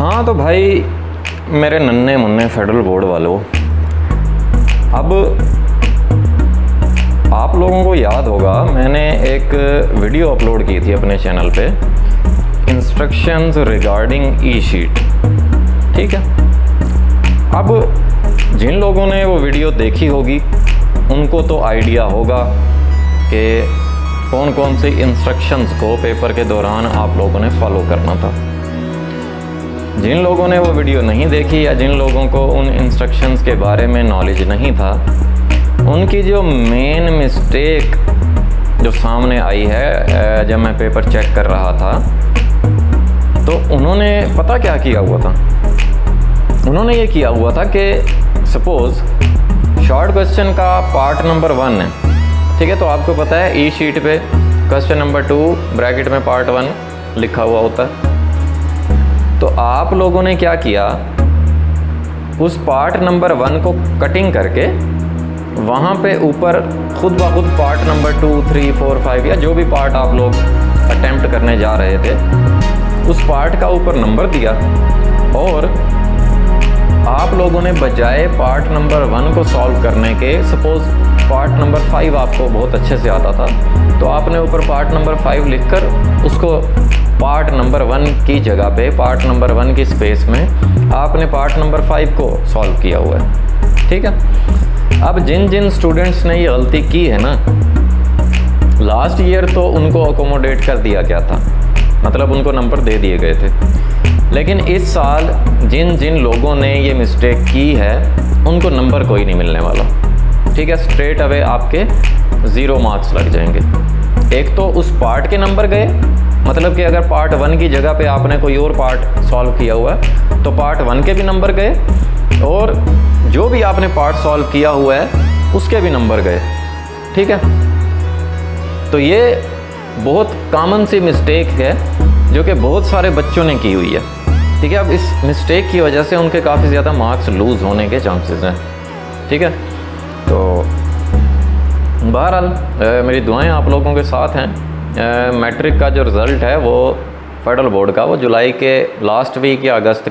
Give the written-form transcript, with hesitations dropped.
हाँ तो भाई मेरे नन्हे मुन्ने फेडरल बोर्ड वालों, अब आप लोगों को याद होगा मैंने एक वीडियो अपलोड की थी अपने चैनल पे, इंस्ट्रक्शंस रिगार्डिंग ई शीट। ठीक है, अब जिन लोगों ने वो वीडियो देखी होगी उनको तो आइडिया होगा कि कौन कौन सी इंस्ट्रक्शंस को पेपर के दौरान आप लोगों ने फॉलो करना था। जिन लोगों ने वो वीडियो नहीं देखी या जिन लोगों को उन इंस्ट्रक्शंस के बारे में नॉलेज नहीं था, उनकी जो मेन मिस्टेक जो सामने आई है जब मैं पेपर चेक कर रहा था, तो उन्होंने पता क्या किया हुआ था। उन्होंने ये किया हुआ था कि सपोज़ शॉर्ट क्वेश्चन का पार्ट नंबर 1 है, ठीक है, तो आपको पता है ई शीट पे क्वेश्चन नंबर 2 ब्रैकेट में पार्ट 1 लिखा हुआ होता है। तो आप लोगों ने क्या किया, उस पार्ट नंबर 1 को कटिंग करके वहाँ पे ऊपर खुद ब खुद पार्ट नंबर 2, 3, 4, 5 या जो भी पार्ट आप लोग अटेम्प्ट करने जा रहे थे उस पार्ट का ऊपर नंबर दिया, और आप लोगों ने बजाय पार्ट नंबर 1 को सॉल्व करने के, सपोज़ पार्ट नंबर 5 आपको बहुत अच्छे से आता था, तो आपने ऊपर पार्ट नंबर 5 लिखकर उसको पार्ट नंबर 1 की जगह पे, पार्ट नंबर 1 की स्पेस में आपने पार्ट नंबर 5 को सॉल्व किया हुआ है। ठीक है, अब जिन जिन स्टूडेंट्स ने ये गलती की है ना, लास्ट ईयर तो उनको अकोमोडेट कर दिया गया था, मतलब उनको नंबर दे दिए गए थे, लेकिन इस साल जिन जिन लोगों ने ये मिस्टेक की है उनको नंबर कोई नहीं मिलने वाला। ठीक है, स्ट्रेट अवे आपके 0 मार्क्स लग जाएंगे। एक तो उस पार्ट के नंबर गए, मतलब कि अगर पार्ट 1 की जगह पे आपने कोई और पार्ट सॉल्व किया हुआ है तो पार्ट 1 के भी नंबर गए, और जो भी आपने पार्ट सॉल्व किया हुआ है उसके भी नंबर गए। ठीक है, तो ये बहुत कॉमन सी मिस्टेक है जो कि बहुत सारे बच्चों ने की हुई है। ठीक है, अब इस मिस्टेक की वजह से उनके काफ़ी ज़्यादा मार्क्स लूज़ होने के चांसेस हैं। ठीक है, तो बहरहाल मेरी दुआएं आप लोगों के साथ हैं। मैट्रिक का जो रिज़ल्ट है वो फेडरल बोर्ड का, वो जुलाई के लास्ट वीक या अगस्त